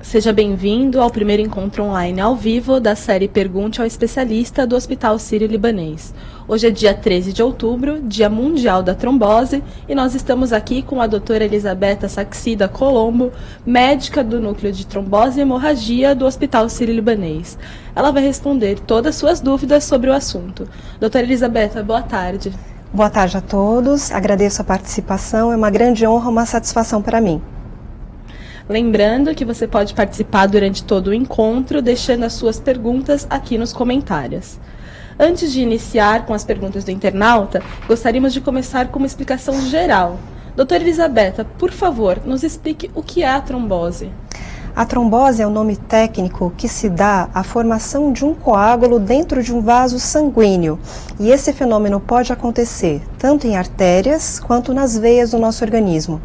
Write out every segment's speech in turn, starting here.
Seja bem-vindo ao primeiro encontro online ao vivo da série Pergunte ao Especialista do Hospital Sírio-Libanês. Hoje é dia 13 de outubro, Dia Mundial da Trombose, e nós estamos aqui com a doutora Elisabetta Saxida Colombo, médica do Núcleo de Trombose e Hemorragia do Hospital Sírio-Libanês. Ela vai responder todas as suas dúvidas sobre o assunto. Doutora Elisabetta, boa tarde. Boa tarde a todos, agradeço a participação, é uma grande honra, uma satisfação para mim. Lembrando que você pode participar durante todo o encontro, deixando as suas perguntas aqui nos comentários. Antes de iniciar com as perguntas do internauta, gostaríamos de começar com uma explicação geral. Doutora Elisabetta, por favor, nos explique o que é a trombose. A trombose é o nome técnico que se dá à formação de um coágulo dentro de um vaso sanguíneo. E esse fenômeno pode acontecer tanto em artérias quanto nas veias do nosso organismo.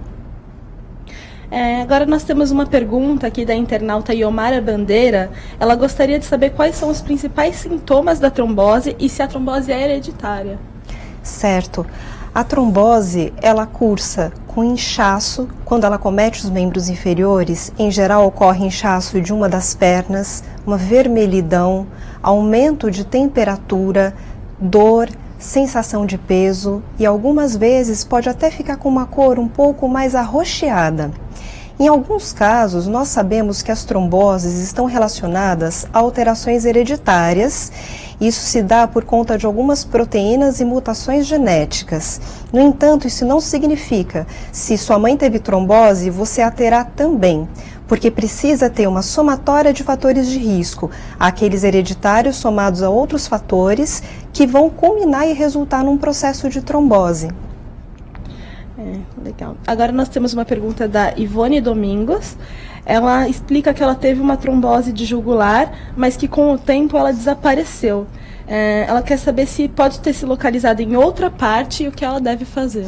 Agora nós temos uma pergunta aqui da internauta Iomara Bandeira. Ela gostaria de saber quais são os principais sintomas da trombose e se a trombose é hereditária. Certo. A trombose, ela cursa com inchaço. Quando ela comete os membros inferiores, em geral ocorre inchaço de uma das pernas, uma vermelhidão, aumento de temperatura, dor, sensação de peso e algumas vezes pode até ficar com uma cor um pouco mais arroxeada. Em alguns casos, nós sabemos que as tromboses estão relacionadas a alterações hereditárias. Isso se dá por conta de algumas proteínas e mutações genéticas. No entanto, isso não significa se sua mãe teve trombose, você a terá também, porque precisa ter uma somatória de fatores de risco, aqueles hereditários somados a outros fatores que vão culminar e resultar num processo de trombose. Legal. Agora nós temos uma pergunta da Ivone Domingos. Ela explica que ela teve uma trombose de jugular, mas que com o tempo ela desapareceu. Ela quer saber se pode ter se localizado em outra parte e o que ela deve fazer.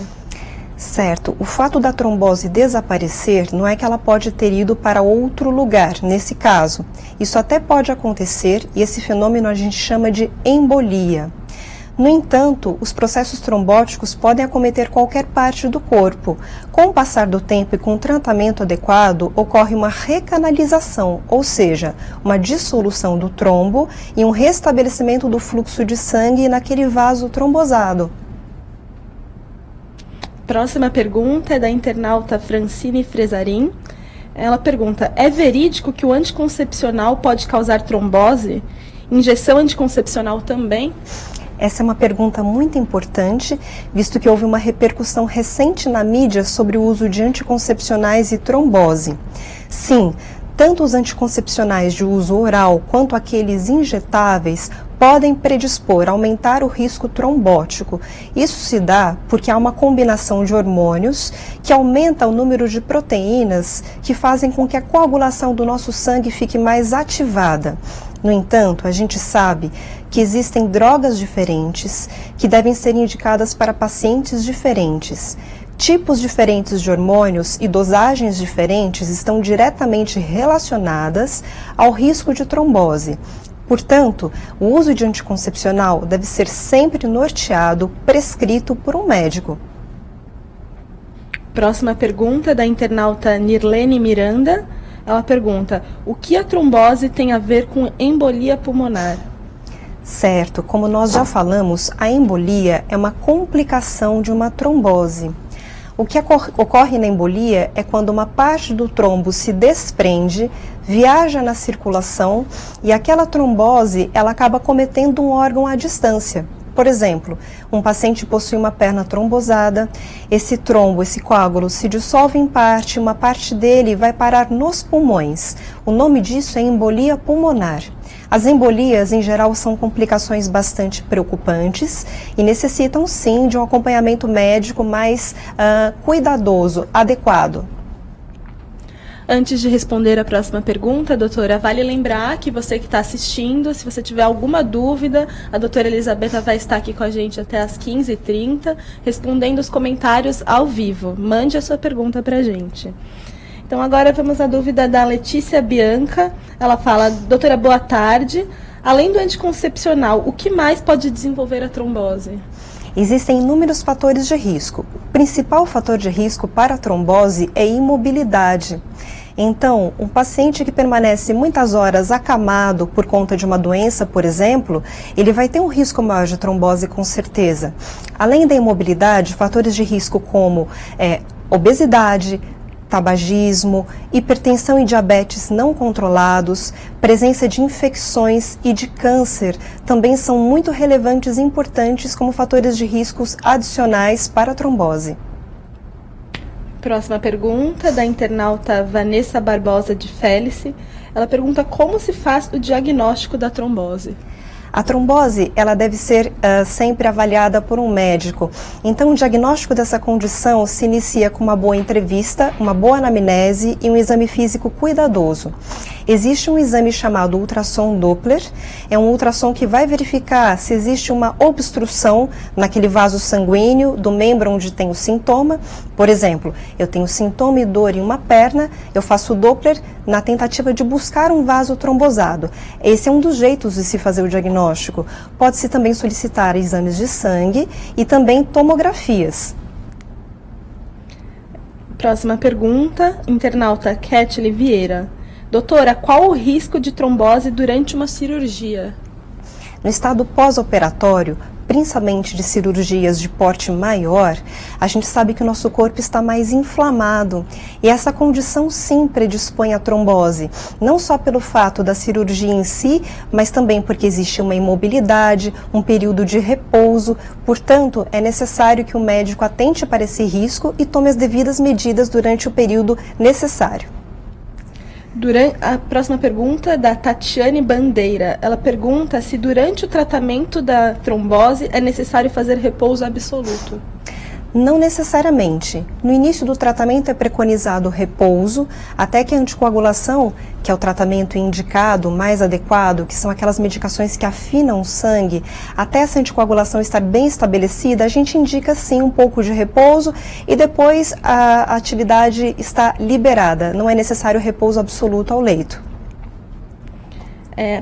Certo. O fato da trombose desaparecer não é que ela pode ter ido para outro lugar, nesse caso. Isso até pode acontecer e esse fenômeno a gente chama de embolia. No entanto, os processos trombóticos podem acometer qualquer parte do corpo. Com o passar do tempo e com o tratamento adequado, ocorre uma recanalização, ou seja, uma dissolução do trombo e um restabelecimento do fluxo de sangue naquele vaso trombosado. Próxima pergunta é da internauta Francine Fresarim. Ela pergunta: é verídico que o anticoncepcional pode causar trombose? Injeção anticoncepcional também? Essa é uma pergunta muito importante, visto que houve uma repercussão recente na mídia sobre o uso de anticoncepcionais e trombose. Sim, tanto os anticoncepcionais de uso oral quanto aqueles injetáveis podem predispor, aumentar o risco trombótico. Isso se dá porque há uma combinação de hormônios que aumenta o número de proteínas que fazem com que a coagulação do nosso sangue fique mais ativada. No entanto, a gente sabe que existem drogas diferentes que devem ser indicadas para pacientes diferentes. Tipos diferentes de hormônios e dosagens diferentes estão diretamente relacionadas ao risco de trombose. Portanto, o uso de anticoncepcional deve ser sempre norteado, prescrito por um médico. Próxima pergunta da internauta Nirlene Miranda. Ela pergunta: o que a trombose tem a ver com embolia pulmonar? Certo, como nós já falamos, a embolia é uma complicação de uma trombose. O que ocorre na embolia é quando uma parte do trombo se desprende, viaja na circulação e aquela trombose ela acaba cometendo um órgão à distância. Por exemplo, um paciente possui uma perna trombosada, esse trombo, esse coágulo se dissolve em parte, uma parte dele vai parar nos pulmões. O nome disso é embolia pulmonar. As embolias, em geral, são complicações bastante preocupantes e necessitam, sim, de um acompanhamento médico mais cuidadoso, adequado. Antes de responder a próxima pergunta, doutora, vale lembrar que você que está assistindo, se você tiver alguma dúvida, a doutora Elisabetta vai estar aqui com a gente até às 15h30, respondendo os comentários ao vivo. Mande a sua pergunta para a gente. Então, agora vamos à dúvida da Letícia Bianca. Ela fala: doutora, boa tarde. Além do anticoncepcional, o que mais pode desenvolver a trombose? Existem inúmeros fatores de risco. O principal fator de risco para a trombose é imobilidade. Então, um paciente que permanece muitas horas acamado por conta de uma doença, por exemplo, ele vai ter um risco maior de trombose com certeza. Além da imobilidade, fatores de risco como obesidade, tabagismo, hipertensão e diabetes não controlados, presença de infecções e de câncer também são muito relevantes e importantes como fatores de riscos adicionais para a trombose. Próxima pergunta, da internauta Vanessa Barbosa de Félice. Ela pergunta como se faz o diagnóstico da trombose. A trombose, ela deve ser sempre avaliada por um médico. Então, o diagnóstico dessa condição se inicia com uma boa entrevista, uma boa anamnese e um exame físico cuidadoso. Existe um exame chamado ultrassom Doppler, é um ultrassom que vai verificar se existe uma obstrução naquele vaso sanguíneo do membro onde tem o sintoma. Por exemplo, eu tenho sintoma e dor em uma perna, eu faço o Doppler na tentativa de buscar um vaso trombosado. Esse é um dos jeitos de se fazer o diagnóstico. Pode-se também solicitar exames de sangue e também tomografias. Próxima pergunta, internauta Kathleen Vieira. Doutora, qual o risco de trombose durante uma cirurgia? No estado pós-operatório, principalmente de cirurgias de porte maior, a gente sabe que o nosso corpo está mais inflamado e essa condição sim predispõe à trombose, não só pelo fato da cirurgia em si, mas também porque existe uma imobilidade, um período de repouso, portanto é necessário que o médico atente para esse risco e tome as devidas medidas durante o período necessário. A próxima pergunta é da Tatiane Bandeira. Ela pergunta se durante o tratamento da trombose é necessário fazer repouso absoluto. Não necessariamente. No início do tratamento é preconizado o repouso, até que a anticoagulação, que é o tratamento indicado, mais adequado, que são aquelas medicações que afinam o sangue, até essa anticoagulação estar bem estabelecida, a gente indica sim um pouco de repouso e depois a atividade está liberada. Não é necessário repouso absoluto ao leito.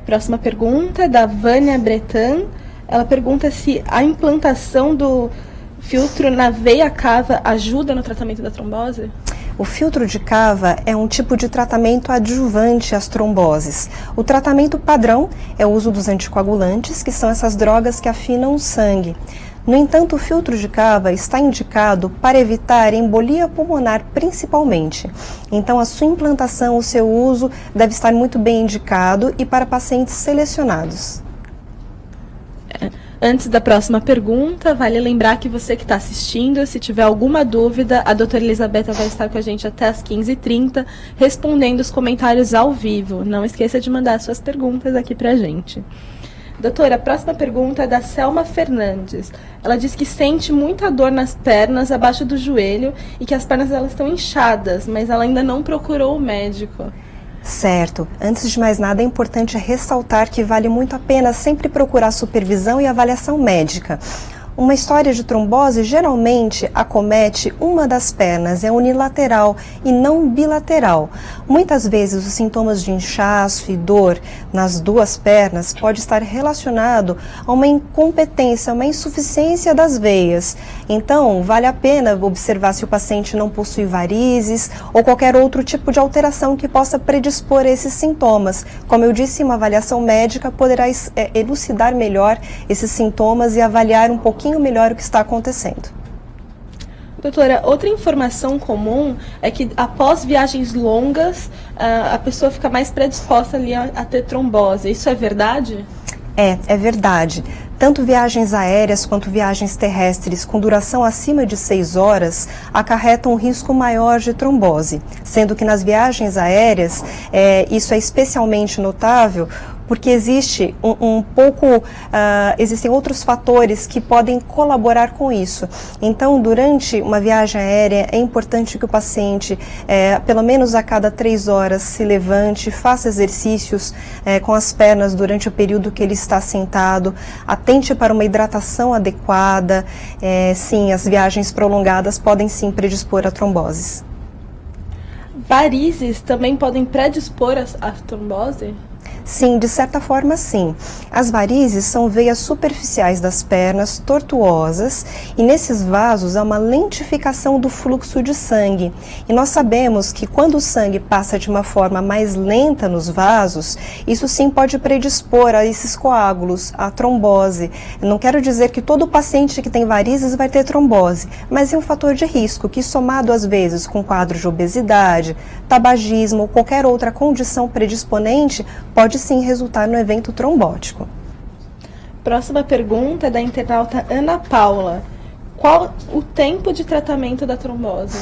Próxima pergunta é da Vânia Bretan. Ela pergunta se a implantação do filtro na veia cava ajuda no tratamento da trombose? O filtro de cava é um tipo de tratamento adjuvante às tromboses. O tratamento padrão é o uso dos anticoagulantes, que são essas drogas que afinam o sangue. No entanto, o filtro de cava está indicado para evitar embolia pulmonar principalmente. Então, a sua implantação, o seu uso deve estar muito bem indicado e para pacientes selecionados. Antes da próxima pergunta, vale lembrar que você que está assistindo, se tiver alguma dúvida, a doutora Elisabetta vai estar com a gente até às 15h30, respondendo os comentários ao vivo. Não esqueça de mandar suas perguntas aqui para a gente. Doutora, a próxima pergunta é da Selma Fernandes. Ela diz que sente muita dor nas pernas, abaixo do joelho, e que as pernas elas estão inchadas, mas ela ainda não procurou o médico. Certo. Antes de mais nada, é importante ressaltar que vale muito a pena sempre procurar supervisão e avaliação médica. Uma história de trombose geralmente acomete uma das pernas, é unilateral e não bilateral. Muitas vezes os sintomas de inchaço e dor nas duas pernas pode estar relacionado a uma incompetência, uma insuficiência das veias. Então, vale a pena observar se o paciente não possui varizes ou qualquer outro tipo de alteração que possa predispor a esses sintomas. Como eu disse, uma avaliação médica poderá elucidar melhor esses sintomas e avaliar um pouquinho melhor o que está acontecendo. Doutora, outra informação comum é que após viagens longas, a pessoa fica mais predisposta ali a ter trombose. Isso é verdade? É verdade. Tanto viagens aéreas quanto viagens terrestres com duração acima de 6 horas acarretam um risco maior de trombose, sendo que nas viagens aéreas isso é especialmente notável porque existe existem outros fatores que podem colaborar com isso. Então, durante uma viagem aérea, é importante que o paciente, pelo menos a cada 3 horas, se levante, faça exercícios com as pernas durante o período que ele está sentado, atente para uma hidratação adequada. Sim, as viagens prolongadas podem sim predispor a tromboses. Varizes também podem predispor a trombose? Sim, de certa forma sim. As varizes são veias superficiais das pernas, tortuosas, e nesses vasos há uma lentificação do fluxo de sangue. E nós sabemos que quando o sangue passa de uma forma mais lenta nos vasos, isso sim pode predispor a esses coágulos, a trombose. Eu não quero dizer que todo paciente que tem varizes vai ter trombose, mas é um fator de risco que, somado às vezes com quadros de obesidade, tabagismo ou qualquer outra condição predisponente, pode sim resultar no evento trombótico. Próxima pergunta é da internauta Ana Paula. Qual o tempo de tratamento da trombose?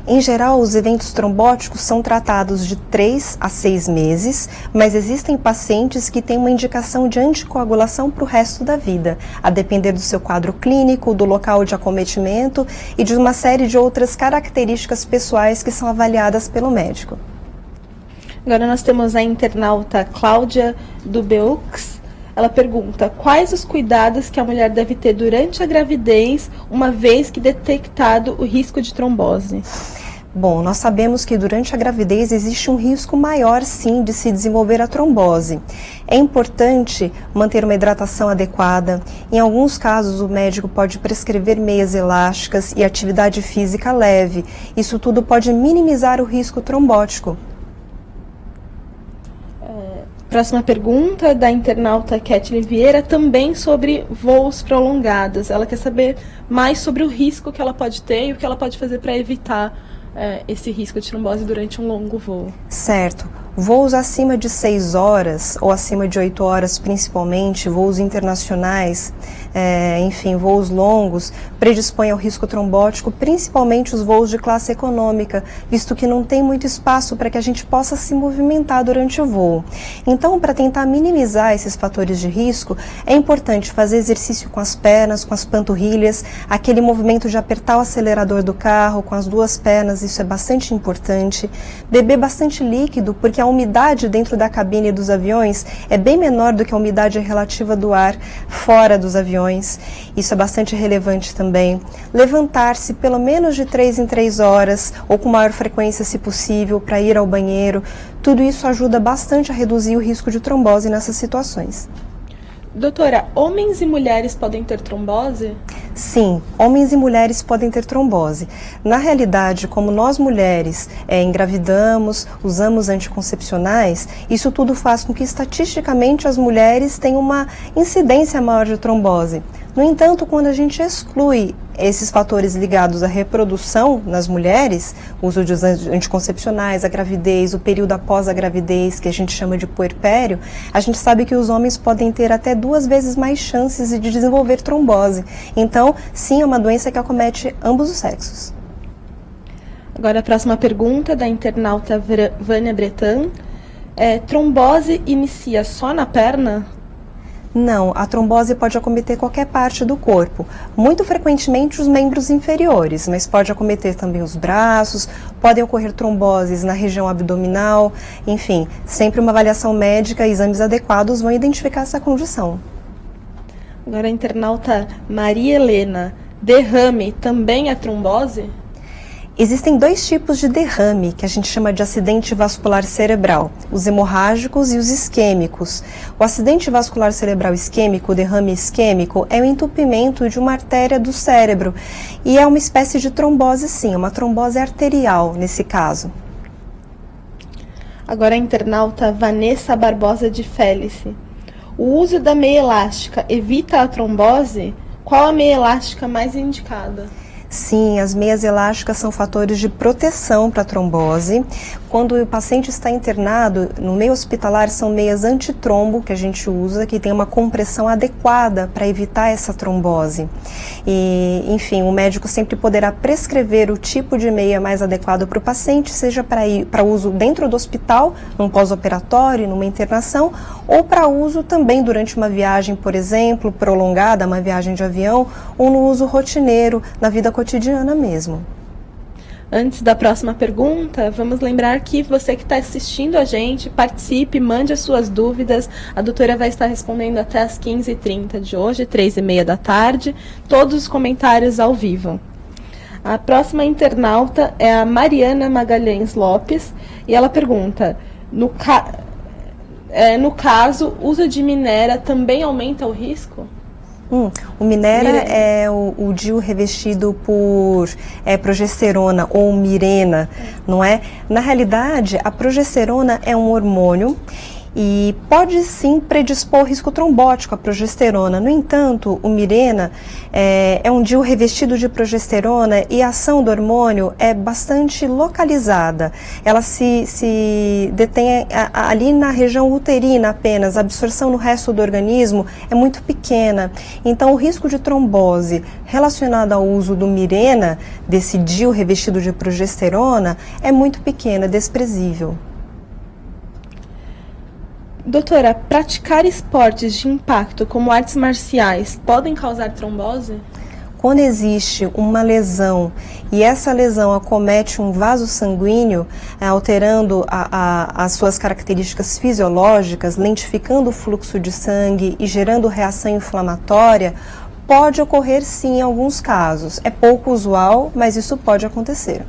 Em geral, os eventos trombóticos são tratados de 3 a 6 meses, mas existem pacientes que têm uma indicação de anticoagulação para o resto da vida, a depender do seu quadro clínico, do local de acometimento e de uma série de outras características pessoais que são avaliadas pelo médico. Agora nós temos a internauta Cláudia Dubeux. Ela pergunta: quais os cuidados que a mulher deve ter durante a gravidez, uma vez que detectado o risco de trombose? Bom, nós sabemos que durante a gravidez existe um risco maior, sim, de se desenvolver a trombose. É importante manter uma hidratação adequada. Em alguns casos, o médico pode prescrever meias elásticas e atividade física leve. Isso tudo pode minimizar o risco trombótico. Próxima pergunta da internauta Kathleen Vieira, também sobre voos prolongados. Ela quer saber mais sobre o risco que ela pode ter e o que ela pode fazer para evitar esse risco de trombose durante um longo voo. Certo. Voos acima de 6 horas ou acima de 8 horas, principalmente, voos internacionais, enfim, voos longos, predispõem ao risco trombótico, principalmente os voos de classe econômica, visto que não tem muito espaço para que a gente possa se movimentar durante o voo. Então, para tentar minimizar esses fatores de risco, é importante fazer exercício com as pernas, com as panturrilhas, aquele movimento de apertar o acelerador do carro com as duas pernas, isso é bastante importante. Beber bastante líquido, porque a umidade dentro da cabine dos aviões é bem menor do que a umidade relativa do ar fora dos aviões. Isso é bastante relevante também. Levantar-se pelo menos de 3 em 3 horas ou com maior frequência, se possível, para ir ao banheiro. Tudo isso ajuda bastante a reduzir o risco de trombose nessas situações. Doutora, homens e mulheres podem ter trombose? Sim, homens e mulheres podem ter trombose. Na realidade, como nós mulheres engravidamos, usamos anticoncepcionais, isso tudo faz com que estatisticamente as mulheres tenham uma incidência maior de trombose. No entanto, quando a gente exclui esses fatores ligados à reprodução nas mulheres, o uso de anticoncepcionais, a gravidez, o período após a gravidez, que a gente chama de puerpério, a gente sabe que os homens podem ter até 2 vezes mais chances de desenvolver trombose. Então, sim, é uma doença que acomete ambos os sexos. Agora a próxima pergunta da internauta Vânia Bretan. Trombose inicia só na perna? Não, a trombose pode acometer qualquer parte do corpo, muito frequentemente os membros inferiores, mas pode acometer também os braços, podem ocorrer tromboses na região abdominal, enfim, sempre uma avaliação médica e exames adequados vão identificar essa condição. Agora a internauta Maria Helena, derrame também é trombose? Existem 2 tipos de derrame, que a gente chama de acidente vascular cerebral, os hemorrágicos e os isquêmicos. O acidente vascular cerebral isquêmico, o derrame isquêmico, é o entupimento de uma artéria do cérebro e é uma espécie de trombose, sim, uma trombose arterial nesse caso. Agora a internauta Vanessa Barbosa de Félice. O uso da meia elástica evita a trombose? Qual a meia elástica mais indicada? Sim, as meias elásticas são fatores de proteção para a trombose. Quando o paciente está internado, no meio hospitalar são meias antitrombo que a gente usa, que tem uma compressão adequada para evitar essa trombose. E, enfim, o médico sempre poderá prescrever o tipo de meia mais adequado para o paciente, seja para uso dentro do hospital, num pós-operatório, numa internação, ou para uso também durante uma viagem, por exemplo, prolongada, uma viagem de avião, ou no uso rotineiro, na vida cotidiana mesmo. Antes da próxima pergunta, vamos lembrar que você que está assistindo a gente, participe, mande as suas dúvidas. A doutora vai estar respondendo até às 15h30 de hoje, 3h30 da tarde, todos os comentários ao vivo. A próxima internauta é a Mariana Magalhães Lopes e ela pergunta, No caso, o uso de Mirena também aumenta o risco? O Mirena é o DIU revestido por progesterona ou Mirena, não é? Na realidade, a progesterona é um hormônio e pode sim predispor risco trombótico à progesterona. No entanto, o Mirena é um DIU revestido de progesterona e a ação do hormônio é bastante localizada. Ela se detém ali na região uterina apenas, a absorção no resto do organismo é muito pequena. Então, o risco de trombose relacionado ao uso do Mirena, desse DIU revestido de progesterona, é muito pequeno, é desprezível. Doutora, praticar esportes de impacto como artes marciais podem causar trombose? Quando existe uma lesão e essa lesão acomete um vaso sanguíneo, alterando as suas características fisiológicas, lentificando o fluxo de sangue e gerando reação inflamatória, pode ocorrer sim em alguns casos. É pouco usual, mas isso pode acontecer.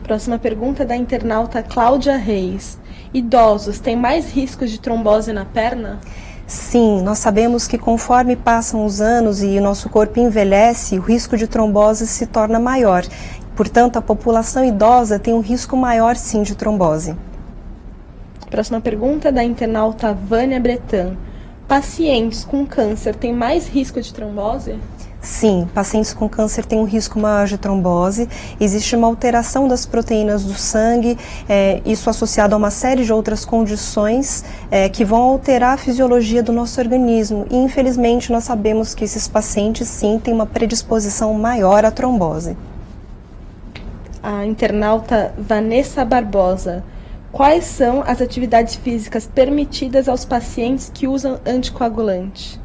Próxima pergunta é da internauta Cláudia Reis. Idosos têm mais riscos de trombose na perna? Sim, nós sabemos que conforme passam os anos e o nosso corpo envelhece, o risco de trombose se torna maior. Portanto, a população idosa tem um risco maior sim de trombose. Próxima pergunta é da internauta Vânia Bretan. Pacientes com câncer têm mais risco de trombose? Sim, pacientes com câncer têm um risco maior de trombose. Existe uma alteração das proteínas do sangue, isso associado a uma série de outras condições que vão alterar a fisiologia do nosso organismo. E, infelizmente, nós sabemos que esses pacientes, sim, têm uma predisposição maior à trombose. A internauta Vanessa Barbosa. Quais são as atividades físicas permitidas aos pacientes que usam anticoagulante?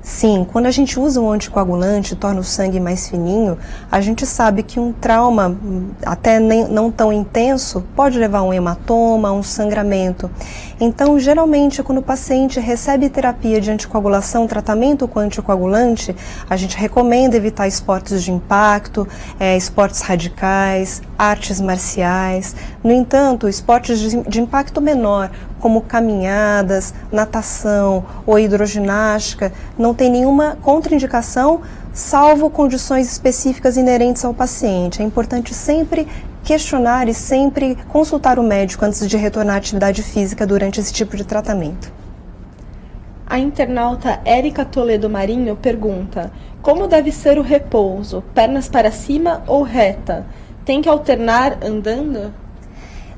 Sim, quando a gente usa um anticoagulante, torna o sangue mais fininho, a gente sabe que um trauma, até não tão intenso, pode levar a um hematoma, a um sangramento. Então, geralmente, quando o paciente recebe terapia de anticoagulação, tratamento com anticoagulante, a gente recomenda evitar esportes de impacto, esportes radicais, artes marciais. No entanto, esportes de impacto menor, como caminhadas, natação ou hidroginástica, não tem nenhuma contraindicação, salvo condições específicas inerentes ao paciente. É importante sempre questionar e sempre consultar o médico antes de retornar à atividade física durante esse tipo de tratamento. A internauta Érica Toledo Marinho pergunta: como deve ser o repouso? Pernas para cima ou reta? Tem que alternar andando?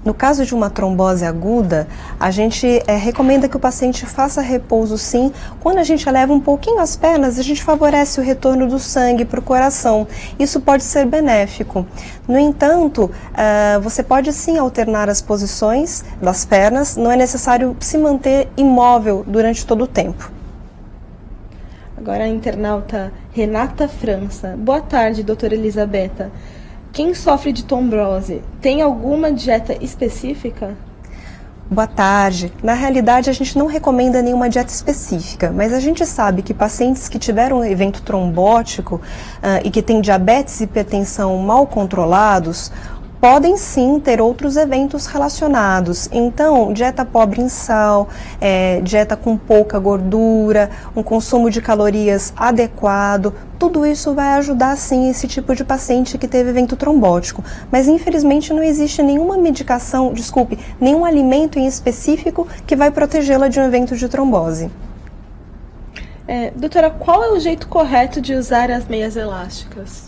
No caso de uma trombose aguda, a gente recomenda que o paciente faça repouso sim. Quando a gente eleva um pouquinho as pernas, a gente favorece o retorno do sangue para o coração. Isso pode ser benéfico. No entanto, você pode sim alternar as posições das pernas, não é necessário se manter imóvel durante todo o tempo. Agora a internauta Renata França. Boa tarde, doutora Elisabetta. Quem sofre de trombose tem alguma dieta específica? Boa tarde. Na realidade, a gente não recomenda nenhuma dieta específica, mas a gente sabe que pacientes que tiveram um evento trombótico e que têm diabetes e hipertensão mal controlados, podem sim ter outros eventos relacionados. Então, dieta pobre em sal, dieta com pouca gordura, um consumo de calorias adequado, tudo isso vai ajudar sim esse tipo de paciente que teve evento trombótico. Mas infelizmente não existe nenhuma medicação, nenhum alimento em específico que vai protegê-la de um evento de trombose. Doutora, qual é o jeito correto de usar as meias elásticas?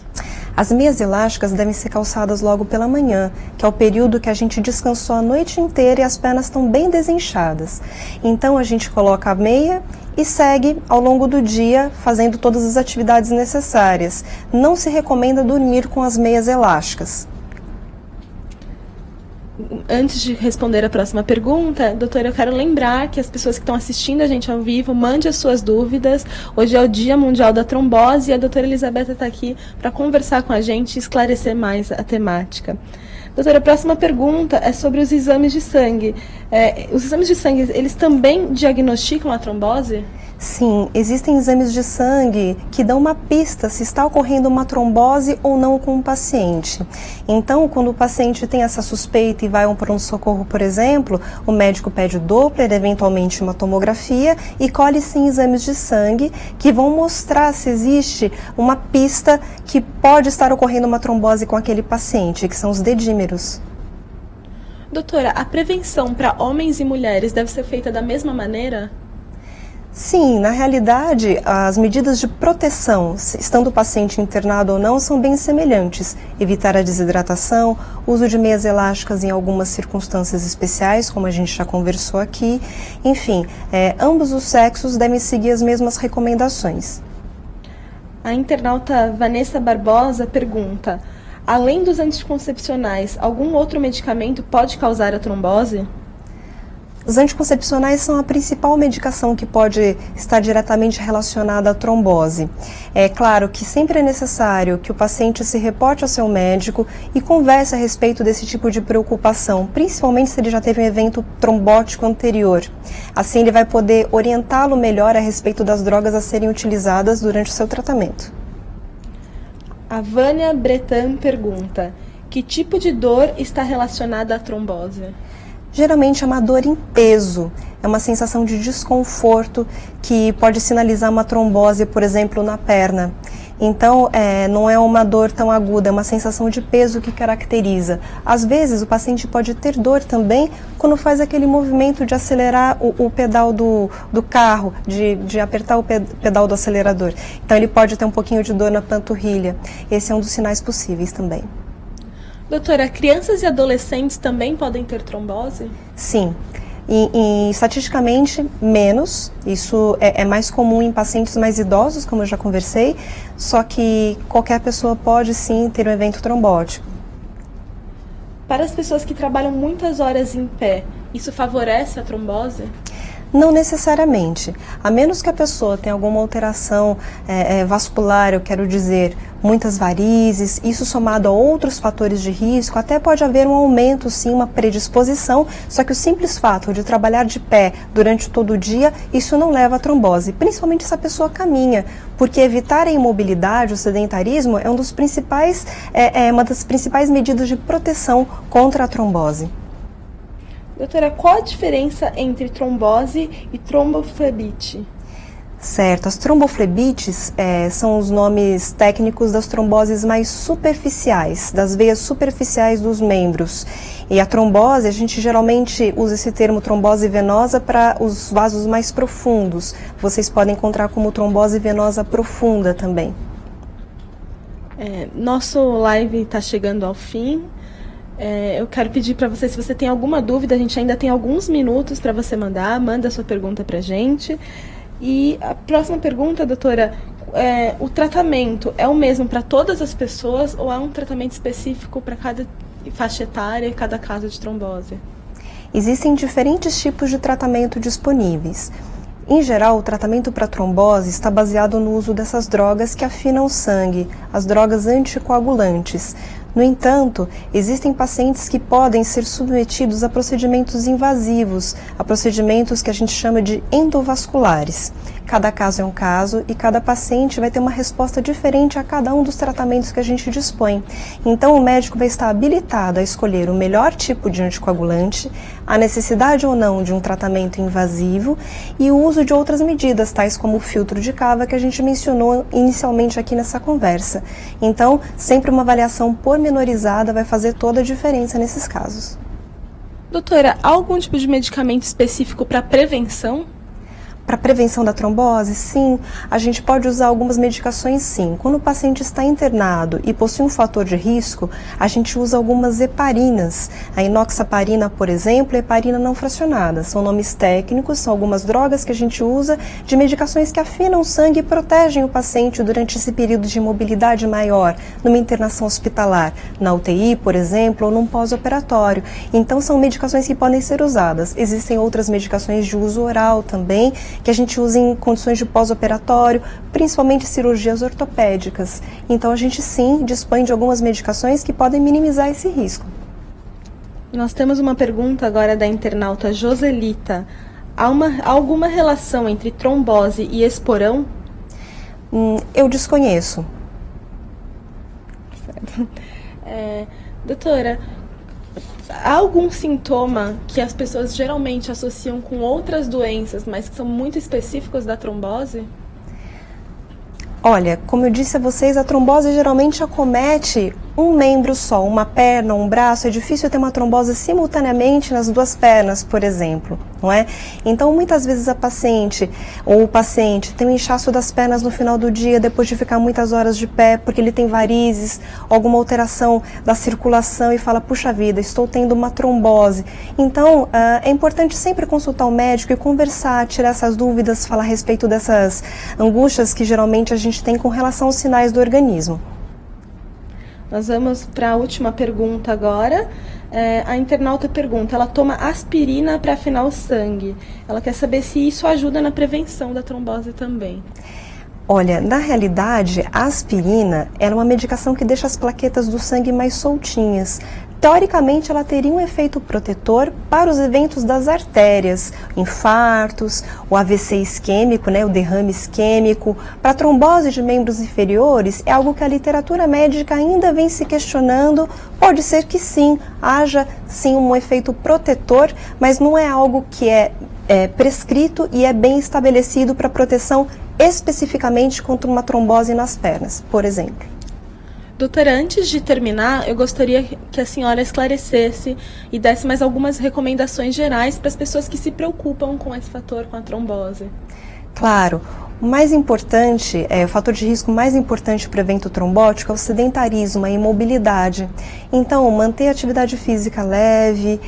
As meias elásticas devem ser calçadas logo pela manhã, que é o período que a gente descansou a noite inteira e as pernas estão bem desinchadas. Então a gente coloca a meia e segue ao longo do dia fazendo todas as atividades necessárias. Não se recomenda dormir com as meias elásticas. Antes de responder a próxima pergunta, doutora, eu quero lembrar que as pessoas que estão assistindo a gente ao vivo, mande as suas dúvidas. Hoje é o Dia Mundial da Trombose e a doutora Elisabetta está aqui para conversar com a gente e esclarecer mais a temática. Doutora, a próxima pergunta é sobre os exames de sangue. Os exames de sangue, eles também diagnosticam a trombose? Sim, existem exames de sangue que dão uma pista se está ocorrendo uma trombose ou não com o paciente. Então, quando o paciente tem essa suspeita e vai a um pronto-socorro, por exemplo, o médico pede o Doppler, eventualmente uma tomografia, e colhe sim exames de sangue que vão mostrar se existe uma pista que pode estar ocorrendo uma trombose com aquele paciente, que são os dedímeros. Doutora, a prevenção para homens e mulheres deve ser feita da mesma maneira? Sim, na realidade, as medidas de proteção, estando o paciente internado ou não, são bem semelhantes. Evitar a desidratação, uso de meias elásticas em algumas circunstâncias especiais, como a gente já conversou aqui. Enfim, ambos os sexos devem seguir as mesmas recomendações. A internauta Vanessa Barbosa pergunta: além dos anticoncepcionais, algum outro medicamento pode causar a trombose? Os anticoncepcionais são a principal medicação que pode estar diretamente relacionada à trombose. É claro que sempre é necessário que o paciente se reporte ao seu médico e converse a respeito desse tipo de preocupação, principalmente se ele já teve um evento trombótico anterior. Assim ele vai poder orientá-lo melhor a respeito das drogas a serem utilizadas durante o seu tratamento. A Vânia Bretan pergunta: que tipo de dor está relacionada à trombose? Geralmente é uma dor em peso, é uma sensação de desconforto que pode sinalizar uma trombose, por exemplo, na perna. Então, não é uma dor tão aguda, é uma sensação de peso que caracteriza. Às vezes, o paciente pode ter dor também quando faz aquele movimento de acelerar o pedal do carro, de apertar o pedal do acelerador. Então, ele pode ter um pouquinho de dor na panturrilha. Esse é um dos sinais possíveis também. Doutora, crianças e adolescentes também podem ter trombose? Sim. E estatisticamente, menos. Isso é mais comum em pacientes mais idosos, como eu já conversei, só que qualquer pessoa pode sim ter um evento trombótico. Para as pessoas que trabalham muitas horas em pé, isso favorece a trombose? Não necessariamente, a menos que a pessoa tenha alguma alteração vascular, eu quero dizer, muitas varizes, isso somado a outros fatores de risco, até pode haver um aumento, sim, uma predisposição, só que o simples fato de trabalhar de pé durante todo o dia, isso não leva à trombose, principalmente se a pessoa caminha, porque evitar a imobilidade, o sedentarismo, é uma das principais medidas de proteção contra a trombose. Doutora, qual a diferença entre trombose e tromboflebite? Certo, as tromboflebites são os nomes técnicos das tromboses mais superficiais, das veias superficiais dos membros. E a trombose, a gente geralmente usa esse termo trombose venosa para os vasos mais profundos. Vocês podem encontrar como trombose venosa profunda também. Nosso live está chegando ao fim. Eu quero pedir para você, se você tem alguma dúvida, a gente ainda tem alguns minutos para você manda a sua pergunta para a gente. E a próxima pergunta, doutora, o tratamento é o mesmo para todas as pessoas ou há um tratamento específico para cada faixa etária e cada caso de trombose? Existem diferentes tipos de tratamento disponíveis. Em geral, o tratamento para trombose está baseado no uso dessas drogas que afinam o sangue, as drogas anticoagulantes. No entanto, existem pacientes que podem ser submetidos a procedimentos invasivos, a procedimentos que a gente chama de endovasculares. Cada caso é um caso e cada paciente vai ter uma resposta diferente a cada um dos tratamentos que a gente dispõe. Então, o médico vai estar habilitado a escolher o melhor tipo de anticoagulante, a necessidade ou não de um tratamento invasivo e o uso de outras medidas, tais como o filtro de cava que a gente mencionou inicialmente aqui nessa conversa. Então, sempre uma avaliação pormenorizada vai fazer toda a diferença nesses casos. Doutora, há algum tipo de medicamento específico para prevenção? Para prevenção da trombose, sim, a gente pode usar algumas medicações, sim. Quando o paciente está internado e possui um fator de risco, a gente usa algumas heparinas. A inoxaparina, por exemplo, e heparina não fracionada. São nomes técnicos, são algumas drogas que a gente usa de medicações que afinam o sangue e protegem o paciente durante esse período de imobilidade maior, numa internação hospitalar, na UTI, por exemplo, ou num pós-operatório. Então, são medicações que podem ser usadas. Existem outras medicações de uso oral também, que a gente usa em condições de pós-operatório, principalmente cirurgias ortopédicas. Então, a gente sim dispõe de algumas medicações que podem minimizar esse risco. Nós temos uma pergunta agora da internauta Joselita. Há alguma relação entre trombose e esporão? Eu desconheço. Doutora, há algum sintoma que as pessoas geralmente associam com outras doenças, mas que são muito específicos da trombose? Olha, como eu disse a vocês, a trombose geralmente acomete um membro só, uma perna, um braço. É difícil ter uma trombose simultaneamente nas duas pernas, por exemplo, não é? Então, muitas vezes a paciente ou o paciente tem um inchaço das pernas no final do dia, depois de ficar muitas horas de pé, porque ele tem varizes, alguma alteração da circulação e fala, puxa vida, estou tendo uma trombose. Então, é importante sempre consultar o médico e conversar, tirar essas dúvidas, falar a respeito dessas angústias que geralmente a gente tem com relação aos sinais do organismo. Nós vamos para a última pergunta agora. A internauta pergunta, ela toma aspirina para afinar o sangue. Ela quer saber se isso ajuda na prevenção da trombose também. Olha, na realidade, a aspirina é uma medicação que deixa as plaquetas do sangue mais soltinhas. Teoricamente, ela teria um efeito protetor para os eventos das artérias, infartos, o AVC isquêmico, o derrame isquêmico. Para a trombose de membros inferiores, é algo que a literatura médica ainda vem se questionando. Pode ser que sim, haja sim um efeito protetor, mas não é algo que é prescrito e é bem estabelecido para proteção especificamente contra uma trombose nas pernas, por exemplo. Doutora, antes de terminar, eu gostaria que a senhora esclarecesse e desse mais algumas recomendações gerais para as pessoas que se preocupam com esse fator, com a trombose. Claro. O mais importante, o fator de risco mais importante para o evento trombótico é o sedentarismo, a imobilidade. Então, manter a atividade física leve,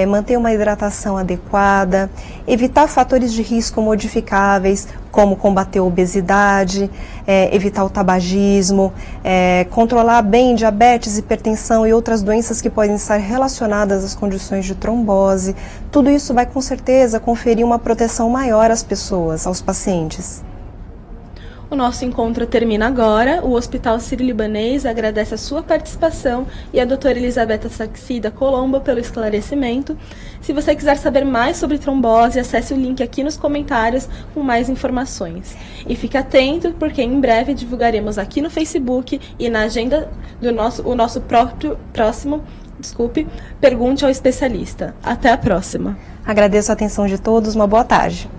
manter uma hidratação adequada, evitar fatores de risco modificáveis, como combater a obesidade, evitar o tabagismo, controlar bem diabetes, hipertensão e outras doenças que podem estar relacionadas às condições de trombose. Tudo isso vai, com certeza, conferir uma proteção maior às pessoas, aos pacientes. O nosso encontro termina agora. O Hospital Sírio-Libanês agradece a sua participação e a doutora Elisabetta Saxida Colombo pelo esclarecimento. Se você quiser saber mais sobre trombose, acesse o link aqui nos comentários com mais informações. E fique atento, porque em breve divulgaremos aqui no Facebook e na agenda do nosso próximo, Pergunte ao Especialista. Até a próxima. Agradeço a atenção de todos, uma boa tarde.